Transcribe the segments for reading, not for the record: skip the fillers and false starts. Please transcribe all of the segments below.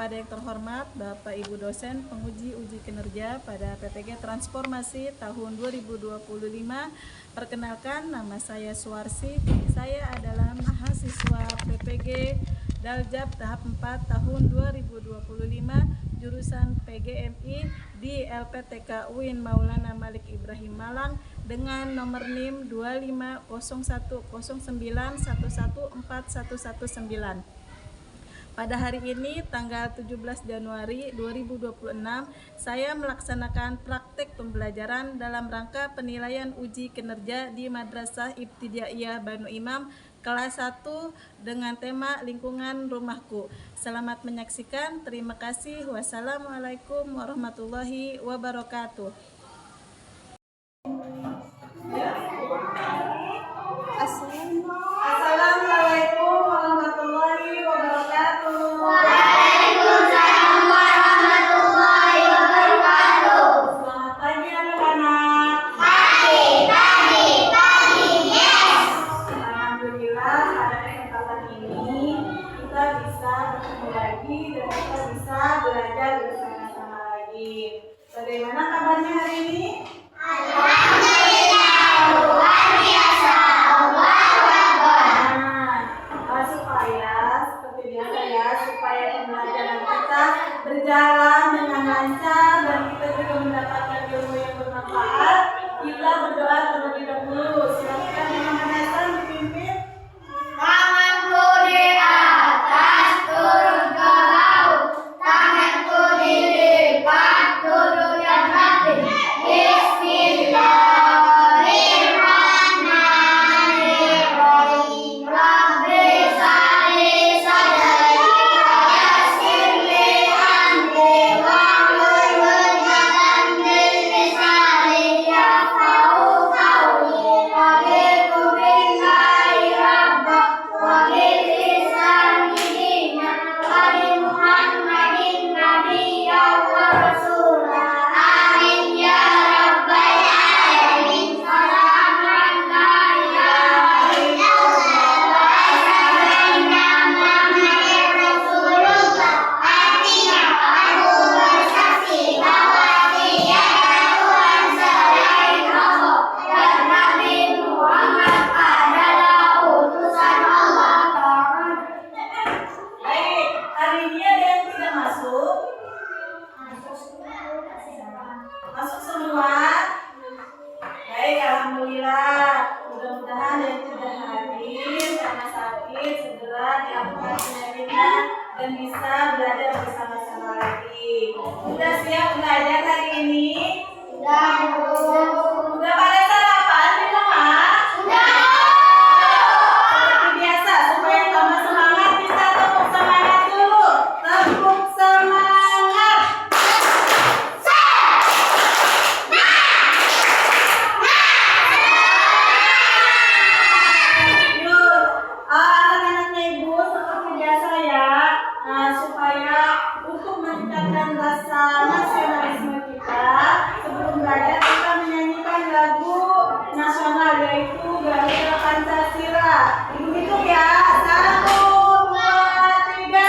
Kepada yang terhormat Bapak Ibu dosen penguji uji kinerja pada PTG Transformasi tahun 2025. Perkenalkan, nama saya Suwarsi. Saya adalah mahasiswa PPG Daljab tahap 4 tahun 2025 jurusan PGMI di LPTK UIN Maulana Malik Ibrahim Malang dengan nomor NIM 250109114119. Pada hari ini, tanggal 17 Januari 2026, saya melaksanakan praktek pembelajaran dalam rangka penilaian uji kinerja di Madrasah Ibtidaiyah Banu Imam kelas 1 dengan tema lingkungan rumahku. Selamat menyaksikan. Terima kasih. Wassalamualaikum warahmatullahi wabarakatuh. Assalamualaikum warahmatullahi wabarakatuh. Waalaikumsalam warahmatullahi wabarakatuh. Selamat pagi anak-anak. Pagi, yes. Alhamdulillah pada kesempatan ini kita bisa bertemu lagi dan kita bisa belajar bersama-sama lagi. Bagaimana kabarnya hari ini? Alhamdulillah, luar biasa. Allahu Akbar. Supaya seperti biasa ya, supaya pembelajaran kita berjalan dengan lancar dan kita juga mendapatkan ilmu yang bermanfaat, kita berdoa terlebih dahulu. Silakan dengan Vanessa dipimpin. Tanganku di atas, turun ke laut. Tanganku dilipat, duduk yang rapi. Bismillahirrahmanirrahim. Rabbi shalli sadri yassir li amri wahlul 'uqdatam min lisani yafqahu qawli. Raditu billahi rabban wa bil islami dinan wa bi Muhammadin nabiyyan wa rasulan. Amin ya rabbal alamin. Salaman la ilaha illallah wa asyhadu anna Muhammadar Rasulullah. Artinya aku bersaksi bahwa tiada Tuhan selain Allah dan Nabi Muhammad adalah utusan Allah. Baik, hari ini ada yang tidak masuk? Masuk semua? Baik, alhamdulillah. Mudah-mudahan yang sudah hadir karena sakit segera diampuni penyakitnya dan bisa belajar bersama-sama lagi. Sudah siap belajar hari ini? Sudah pada sarapan di rumah? Seperti biasa, supaya tambah semangat, kita tepuk semangat dulu. Tepuk semangat. Yuk, anak-anaknya ibu seperti biasa ya, supaya untuk meningkatkan rasa nasionalisme kita, sebelum belajar kita menyanyikan lagu nasional yaitu Garuda Pancasila. Ibu hitung ya, 1, 2, 3.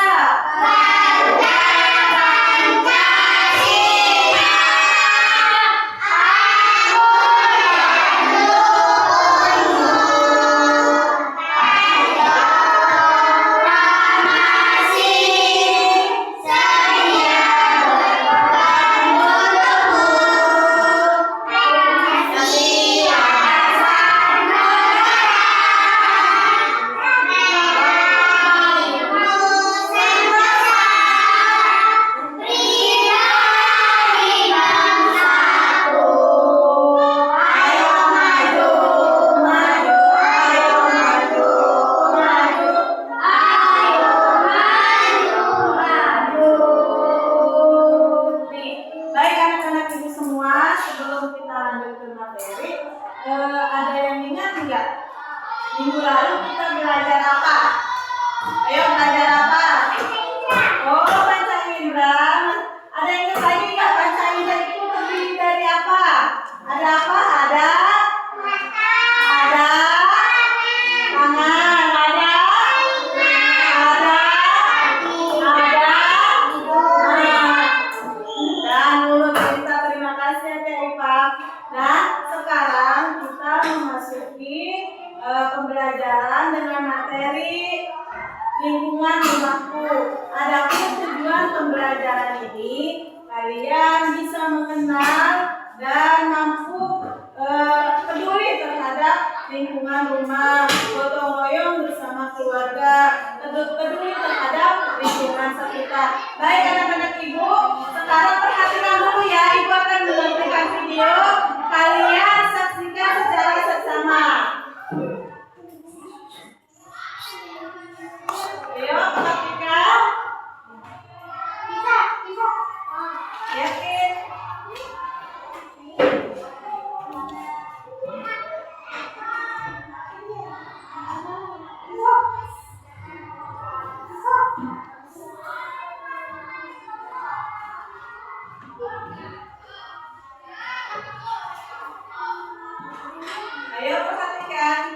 Baik anak-anak ibu semua, sebelum kita lanjut ke materi, ada yang ingat enggak? Minggu lalu kita belajar apa? Ayo belajar apa? Oh, panca indera. Ada yang ingat lagi enggak panca indera itu terdiri dari apa? Ada apa? Ada tangan, ada pembelajaran ini kalian bisa mengenal dan mampu peduli terhadap lingkungan rumah, gotong royong bersama keluarga, peduli terhadap lingkungan sekitar. Baik anak-anak ibu, sekarang perhatikan dulu ya, ibu akan memberikan video, kalian saksikan secara seksama. Ayo perhatikan. Yakin? Ayo perhatikan.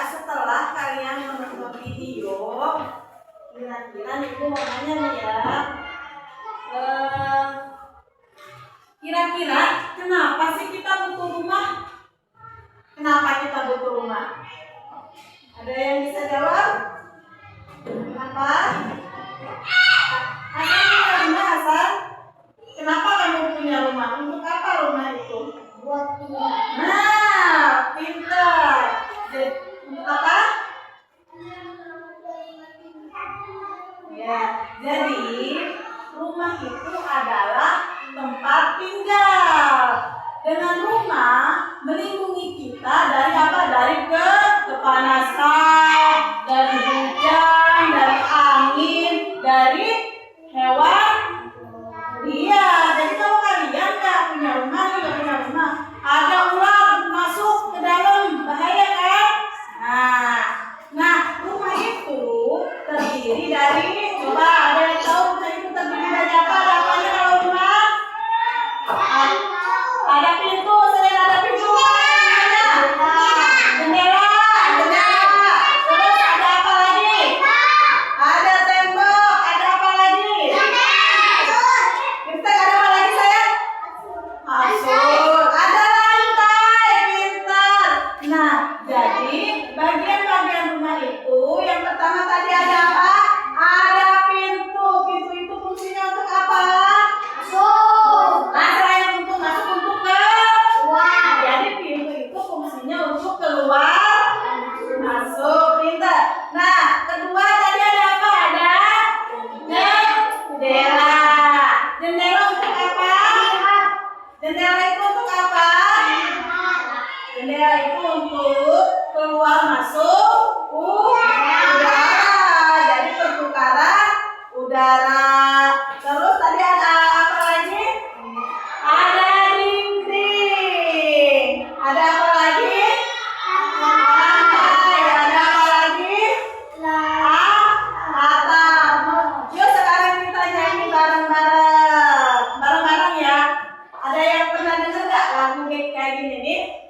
Setelah kalian menonton video, kira-kira ibu mau nanya nih ya, kira-kira kenapa sih kita butuh rumah? Kenapa kita butuh rumah? Ada yang bisa jawab? Kenapa? Hasan punya rumah, Hasan? Kenapa kamu punya rumah? Untuk apa rumah itu? Buat tinggal. Nah, pintar. Untuk apa? Ya, jadi rumah itu adalah tempat tinggal. Dengan rumah melindungi kita dari apa? Dari kepanasan, dari hujan, dari angin, dari hewan. Iya, jadi kalau Jendela itu untuk keluar masuk udara. Jadi pertukaran udara. Terus tadi ada apa lagi? Ada dinding. Ada apa lagi? Lantai. Ada apa lagi? Atap. Yuk sekarang kita nyanyi bareng-bareng. Bareng-bareng ya. Ada yang pernah dengar nggak lagu kayak gini nih?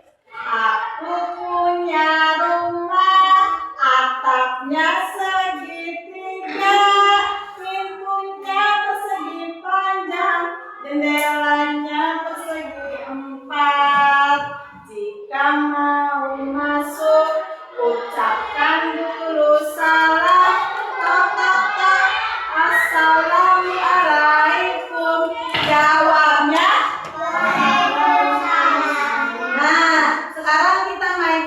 Aku punya rumah, atapnya segitiga, pintunya persegi panjang, jendelanya persegi empat. Jika mau masuk, ucapkan dulu salam. Tok tok tok, assalamualaikum. Jawabnya. Nah, sekarang kita main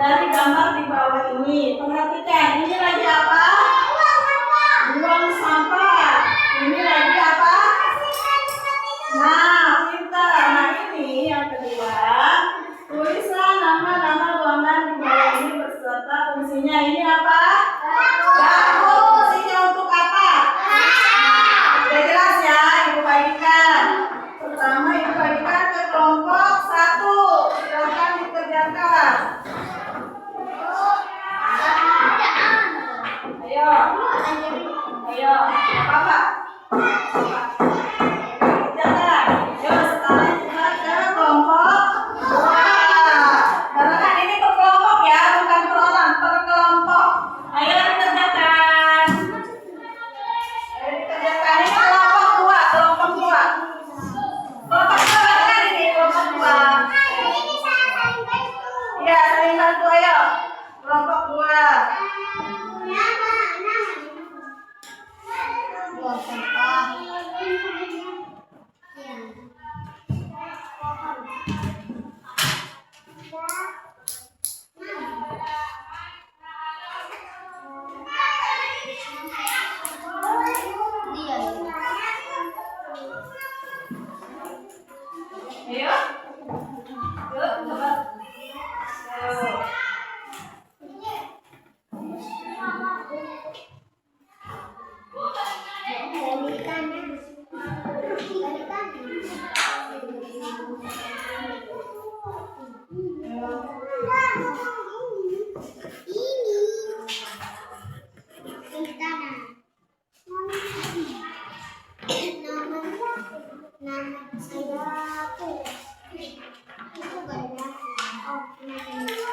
dari gambar di bawah ini. Perhatikan, ini lagi apa? Buang sampah. Ini lagi apa? Nah, pintar. Nah, ini yang kedua. Tulislah nama-nama ruangan di bawah ini beserta fungsinya. Ini apa? Dapur. Fungsinya untuk apa? Sudah jelas ya, Ibu bagikan. Pertama, Ibu bagikan ke kelompok 1. Silakan dikerjakan. Ayo. Ayo, apa? Kerjakan. Yuk, sekarang kita ke kelompok 2. Karena ini per kelompok ya, bukan per orang, per kelompok. Ayo dikerjakan. Ayo dikerjakan. Ini kelompok 2, kelompok 2. Kelompok 2 kan ini, kelompok 2. Iya, saling bantu ayo. Kelompok 2. Buang sampah. Ayo. Yuk, coba. Ayo.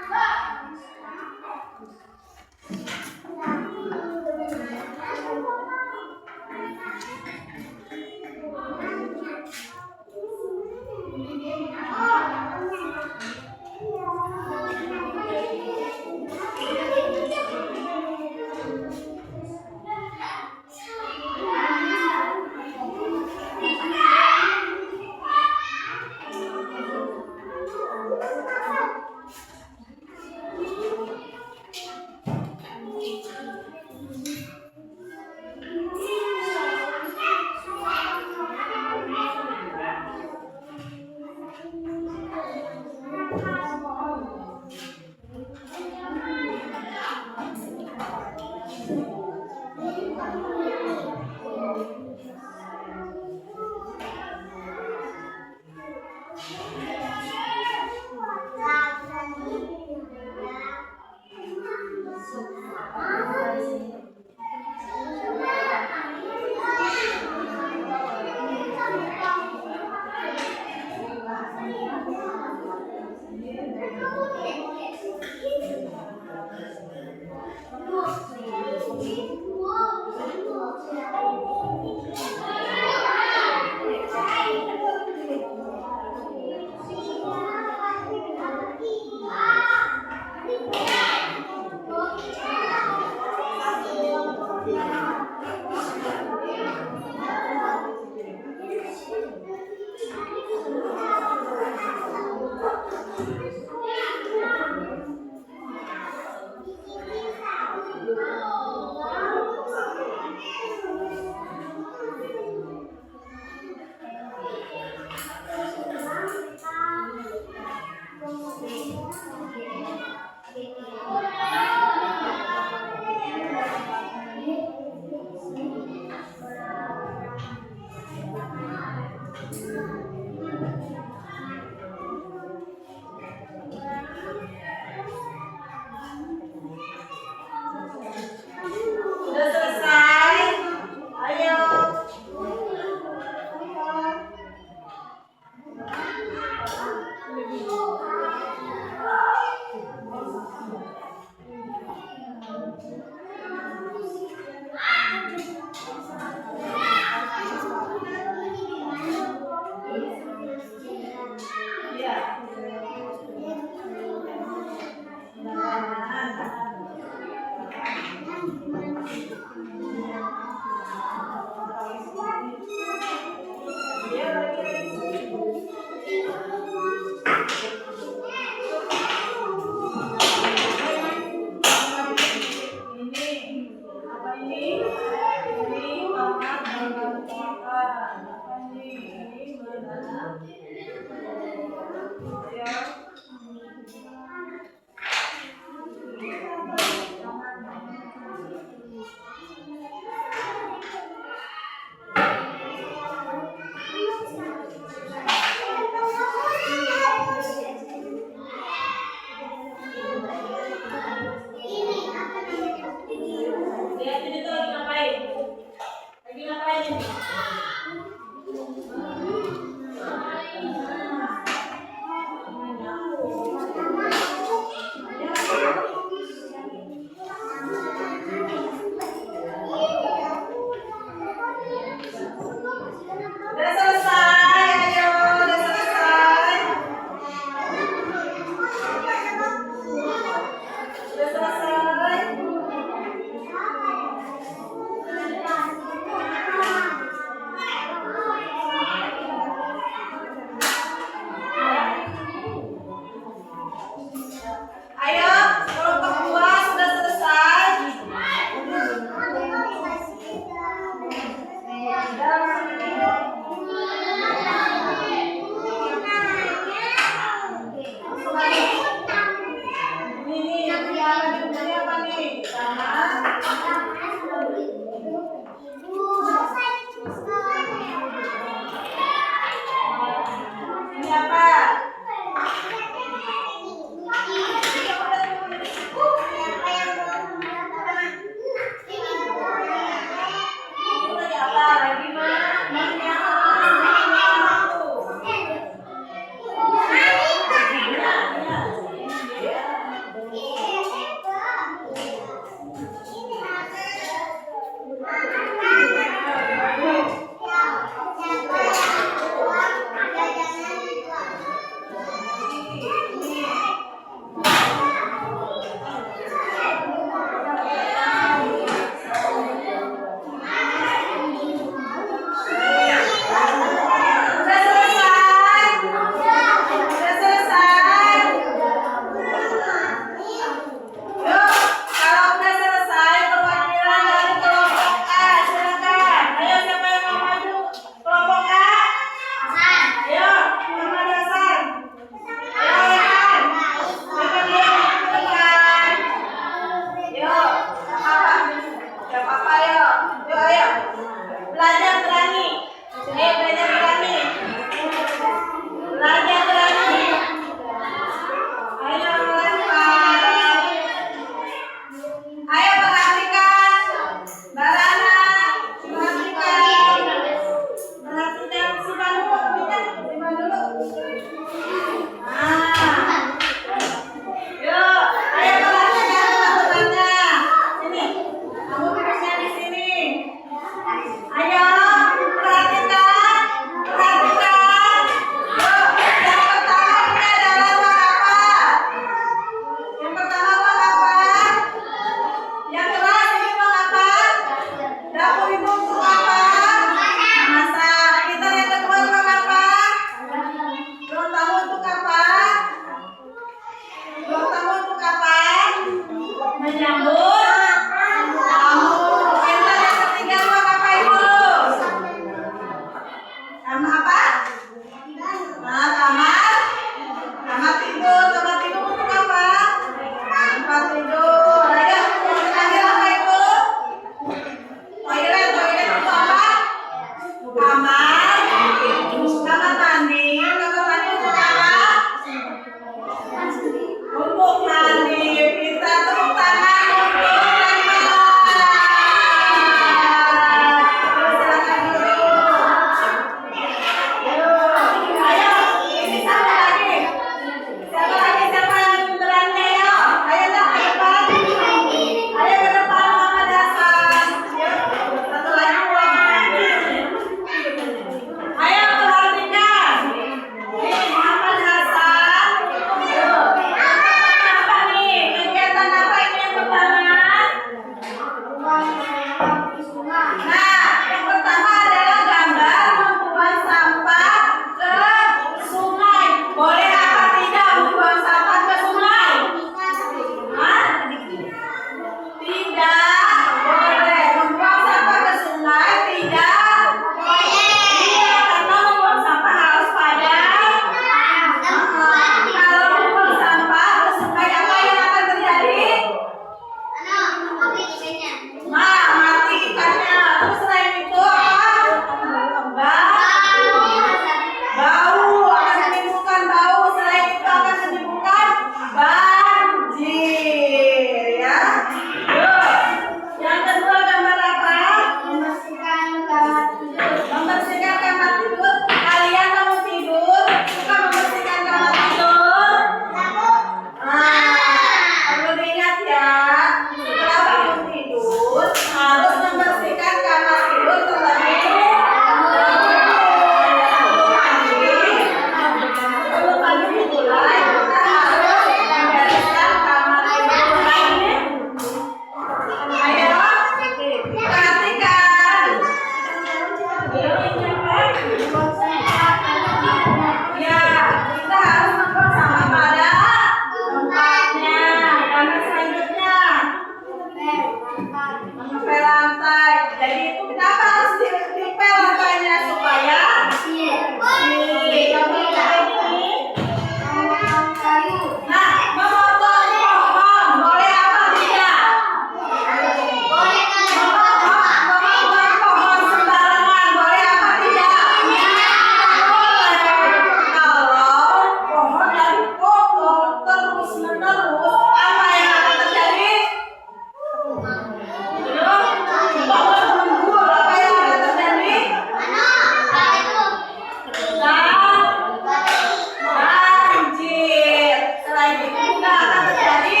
selain itu juga akan terjadi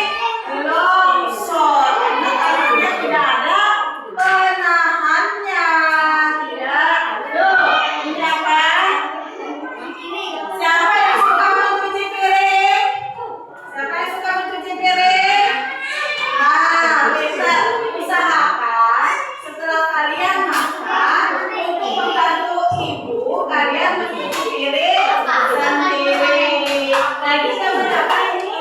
longsor karena tanahnya tidak ada penahannya. Tidak. Tuh, ini apa? Siapa yang suka mencuci piring? Siapa yang suka mencuci piring? Nah, bisa usahakan setelah kalian makan untuk membantu ibu kalian mencuci piring sendiri. Lagi gambar apa ini?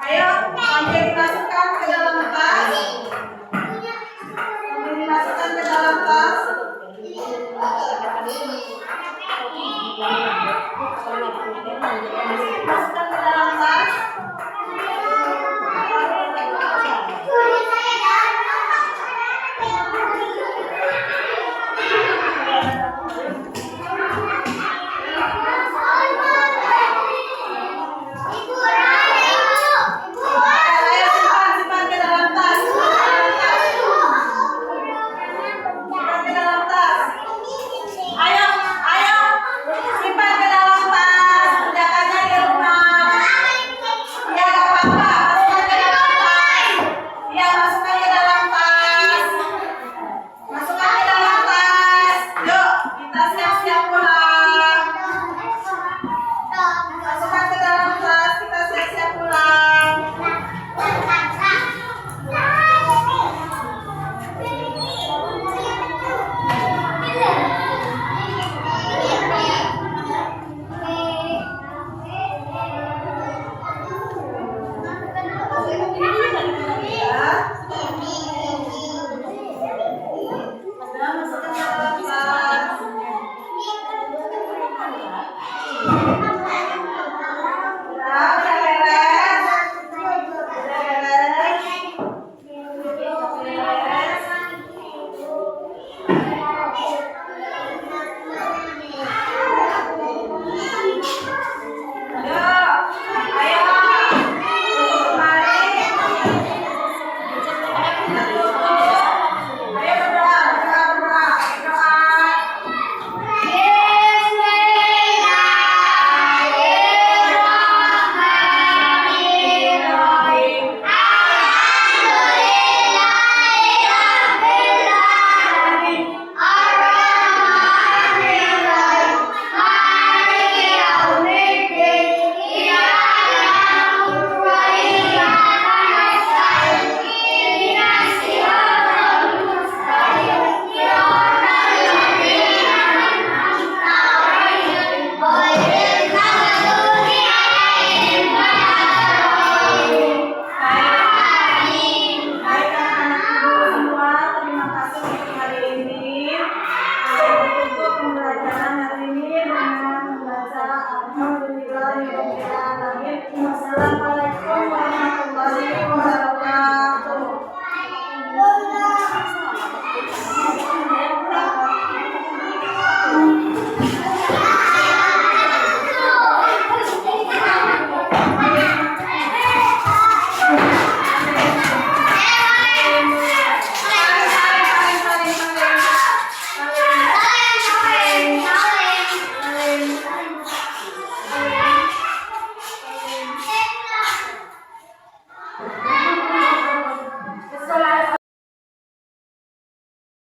Ayo, sambil dimasukkan ke dalam tas. Sambil dimasukkan ke dalam tas. Masukkan ke dalam tas. Ayo simpan ke dalam tas. Simpan ke dalam tas. Ayo, simpan ke dalam tas. Kerjakannya di rumah. Ya, gak apa-apa. Masukkan ke dalam tas. Ya, masukkan ke dalam tas. Masukkan ke dalam tas. Yuk, kita siap-siap pulang. Masukkan ke dalam tas. Kita siap-siap pulang. Sudah masukkan ke dalam tas. Udah beres. Wassalamualaikum warahmatullahi wabarakatuh.